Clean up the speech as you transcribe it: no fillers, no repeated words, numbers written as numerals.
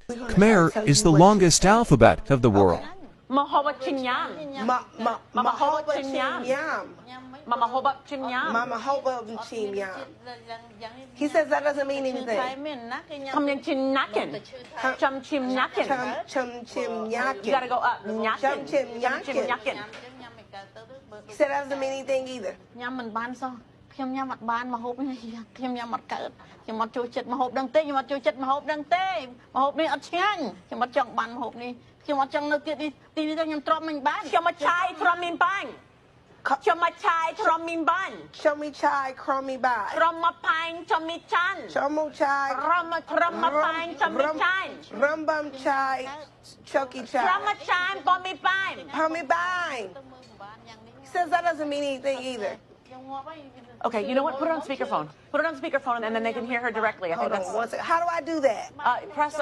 Khmer is the longest alphabet of the world. Mahoba chinyam. Mahoba Chinyam. Mama hoba chinyam. Mama Hoba Chinyam. He says that doesn't mean anything. Come in chin nakin. Chum chim nakin. Chum chim yakin. You gotta go up. Nyakin. Chum chim Chim yakin. yakin. He said that doesn't mean anything either. ញ៉ាំមិនបានសោះខ្ញុំញ៉ាំអត់បានមកហូបនេះខ្ញុំញ៉ាំអត់កើតខ្ញុំអត់ចូលចិត្តមកហូបដឹងទេខ្ញុំអត់ចូលចិត្តមកហូបដឹងទេមកហូបនេះអត់ឆ្ងាញ់ខ្ញុំអត់ចង់បានមកហូបនេះខ្ញុំអត់ចង់នៅទៀតនេះទីនេះទៅខ្ញុំទ្រាំមិនបាន Chuma chai from min bang. Chuma chai from min ban. Show me chai, crummy by. From a pine to me chan. Show me chai. From a pine to me chan. Rumbum chai, chucky chai. From a chan for me pine. Pommy bang. He says that doesn't mean anything either. Okay, you know what? Put it on speakerphone. Put it on speakerphone and then they can hear her directly. I think Hold on that's. one second. How do I do that? Press